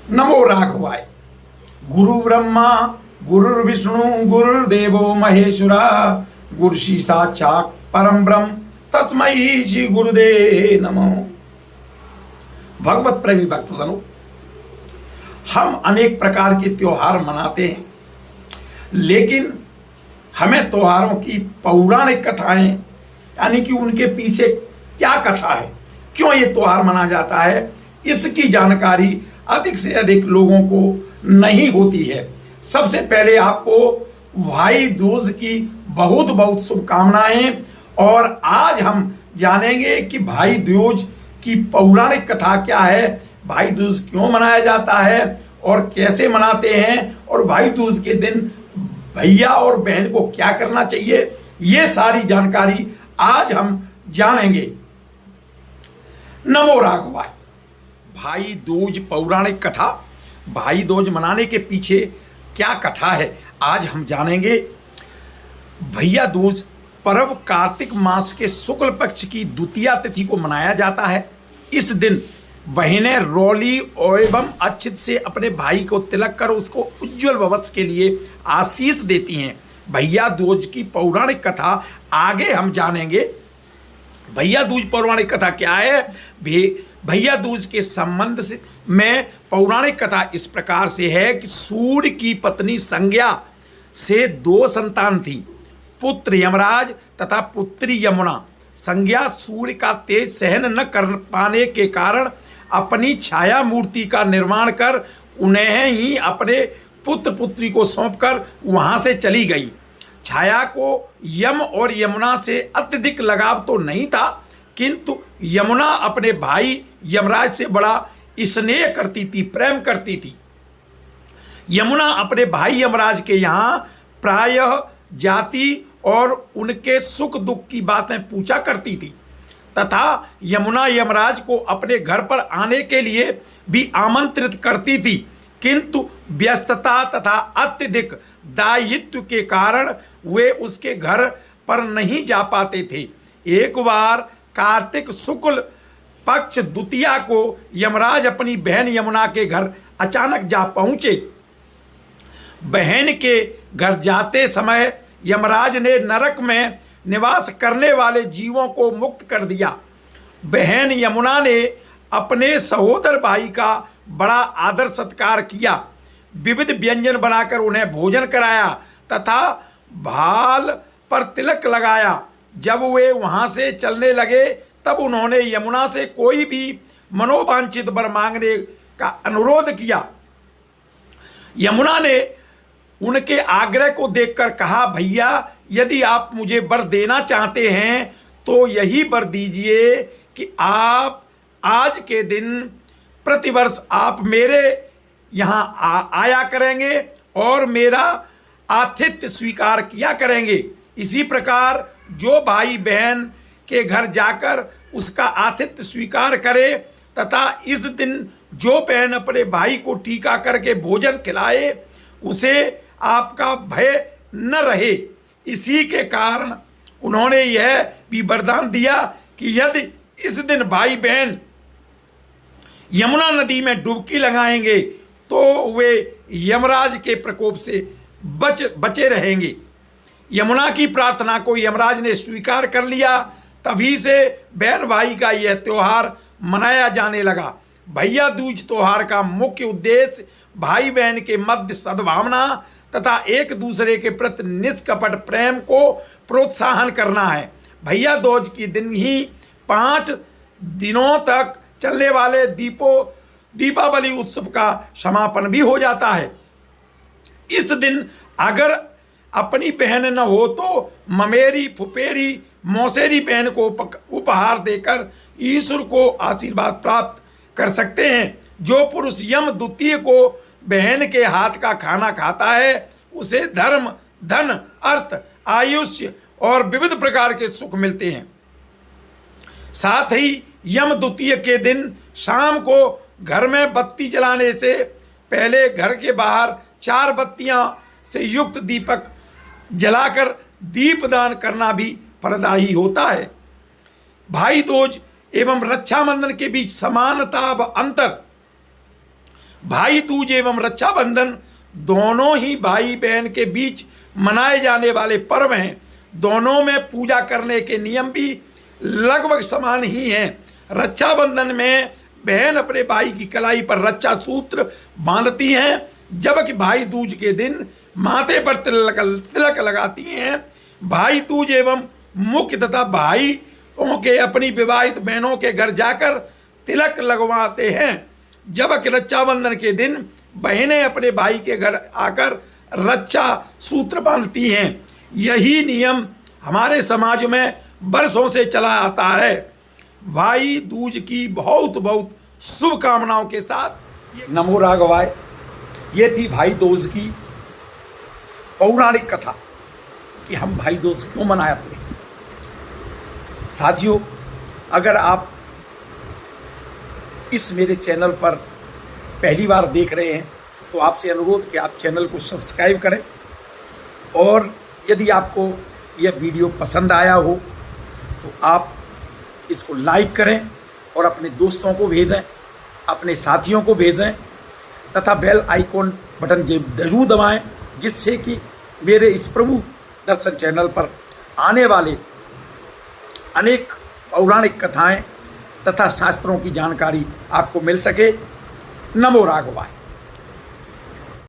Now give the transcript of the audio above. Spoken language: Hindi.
नमो राघवाय। गुरु ब्रह्मा गुरुर्विष्णु गुरुर्देवो महेश्वरा गुरुश्री साक्षात् परम ब्रह्म तस्मै श्री गुरुदेव नमो। भगवत प्रेमी भक्तजनों, हम अनेक प्रकार के त्योहार मनाते हैं, लेकिन हमें त्योहारों की पौराणिक कथाएं यानी कि उनके पीछे क्या कथा है, क्यों ये त्योहार मनाया जाता है, इसकी जानकारी अधिक से अधिक लोगों को नहीं होती है। सबसे पहले आपको भाई दूज की बहुत बहुत शुभकामनाएं। और आज हम जानेंगे कि भाई दूज की पौराणिक कथा क्या है, भाई दूज क्यों मनाया जाता है और कैसे मनाते हैं, और भाई दूज के दिन भैया और बहन को क्या करना चाहिए, ये सारी जानकारी आज हम जानेंगे। नमो राघवाय। भाई दूज पौराणिक कथा, भाई दूज मनाने के पीछे क्या कथा है, आज हम जानेंगे। भैया दूज पर्व कार्तिक मास के शुक्ल पक्ष की द्वितीया तिथि को मनाया जाता है। इस दिन बहनें रोली एवं अक्षत से अपने भाई को तिलक कर उसको उज्जवल भविष्य के लिए आशीष देती हैं। भैया दूज की पौराणिक कथा आगे हम जानेंगे। भैया दूज पौराणिक कथा क्या है? भैया दूज के संबंध से में पौराणिक कथा इस प्रकार से है कि सूर्य की पत्नी संज्ञा से दो संतान थी, पुत्र यमराज तथा पुत्री यमुना। संज्ञा सूर्य का तेज सहन न कर पाने के कारण अपनी छाया मूर्ति का निर्माण कर उन्हें ही अपने पुत्र पुत्री को सौंपकर वहां से चली गई। छाया को यम और यमुना से अत्यधिक लगाव तो नहीं था, किंतु यमुना अपने भाई यमराज से बड़ा स्नेह करती थी, प्रेम करती थी। यमुना अपने भाई यमराज के यहाँ प्रायः जाति और उनके सुख दुख की बातें पूछा करती थी तथा यमुना यमराज को अपने घर पर आने के लिए भी आमंत्रित करती थी, किंतु व्यस्तता तथा अत्यधिक दायित्व के कारण वे उसके घर पर नहीं जा पाते थे। एक बार कार्तिक शुक्ल पक्ष द्वितीया को यमराज अपनी बहन यमुना के घर अचानक जा पहुंचे। बहन के घर जाते समय यमराज ने नरक में निवास करने वाले जीवों को मुक्त कर दिया। बहन यमुना ने अपने सहोदर भाई का बड़ा आदर सत्कार किया, विविध व्यंजन बनाकर उन्हें भोजन कराया तथा भाल पर तिलक लगाया। जब वे वहां से चलने लगे तब उन्होंने यमुना से कोई भी मनोवांछित वर मांगने का अनुरोध किया। यमुना ने उनके आग्रह को देखकर कहा, भैया यदि आप मुझे वर देना चाहते हैं तो यही वर दीजिए कि आप आज के दिन प्रतिवर्ष आप मेरे यहाँ आया करेंगे और मेरा आतिथ्य स्वीकार किया करेंगे। इसी प्रकार जो भाई बहन के घर जाकर उसका आतिथ्य स्वीकार करे तथा इस दिन जो बहन अपने भाई को टीका करके भोजन खिलाए उसे आपका भय न रहे। इसी के कारण उन्होंने यह भी वरदान दिया कि यदि इस दिन भाई बहन यमुना नदी में डुबकी लगाएंगे तो वे यमराज के प्रकोप से बचे रहेंगे। यमुना की प्रार्थना को यमराज ने स्वीकार कर लिया। तभी से बहन भाई का यह त्योहार मनाया जाने लगा। भैया दूज त्योहार का मुख्य उद्देश्य भाई बहन के मध्य सद्भावना तथा एक दूसरे के प्रति निष्कपट प्रेम को प्रोत्साहन करना है। भैया दूज के दिन ही 5 दिनों तक चलने वाले दीपावली उत्सव का समापन भी हो जाता है। इस दिन अगर अपनी बहन न हो तो ममेरी फुफेरी मौसेरी बहन को उपहार देकर ईश्वर को आशीर्वाद प्राप्त कर सकते हैं। जो पुरुष यम द्वितीय को बहन के हाथ का खाना खाता है उसे धर्म, धन, अर्थ, आयुष्य और विविध प्रकार के सुख मिलते हैं। साथ ही यम द्वितीय के दिन शाम को घर में बत्ती जलाने से पहले घर के बाहर 4 बत्तियां से युक्त दीपक जलाकर दीपदान करना भी फलदायी होता है। भाई दूज एवं रक्षाबंधन के बीच समानता व अंतर। भाई दूज एवं रक्षाबंधन दोनों ही भाई बहन के बीच मनाए जाने वाले पर्व हैं। दोनों में पूजा करने के नियम भी लगभग समान ही हैं। रक्षाबंधन में बहन अपने भाई की कलाई पर रक्षा सूत्र बांधती हैं, जबकि भाई दूज के दिन माथे पर तिलक लगाती हैं। भाई दूज एवं मुख्य तथा भाइयों के अपनी विवाहित बहनों के घर जाकर तिलक लगवाते हैं, जबकि रक्षाबंधन के दिन बहनें अपने भाई के घर आकर रक्षा सूत्र बांधती हैं। यही नियम हमारे समाज में वर्षों से चला आता है। भाई दूज की बहुत बहुत शुभकामनाओं के साथ नमो राघवाय। ये थी भाई दूज की पौराणिक कथा कि हम भाई दूज क्यों मनाते हैं। साथियों, अगर आप इस मेरे चैनल पर पहली बार देख रहे हैं तो आपसे अनुरोध कि आप चैनल को सब्सक्राइब करें, और यदि आपको यह वीडियो पसंद आया हो तो आप इसको लाइक करें और अपने दोस्तों को भेजें, अपने साथियों को भेजें, तथा बेल आइकॉन बटन जरूर दबाएं, जिससे कि मेरे इस प्रभु दर्शन चैनल पर आने वाले अनेक पौराणिक कथाएं तथा शास्त्रों की जानकारी आपको मिल सके। नमो राघवाय।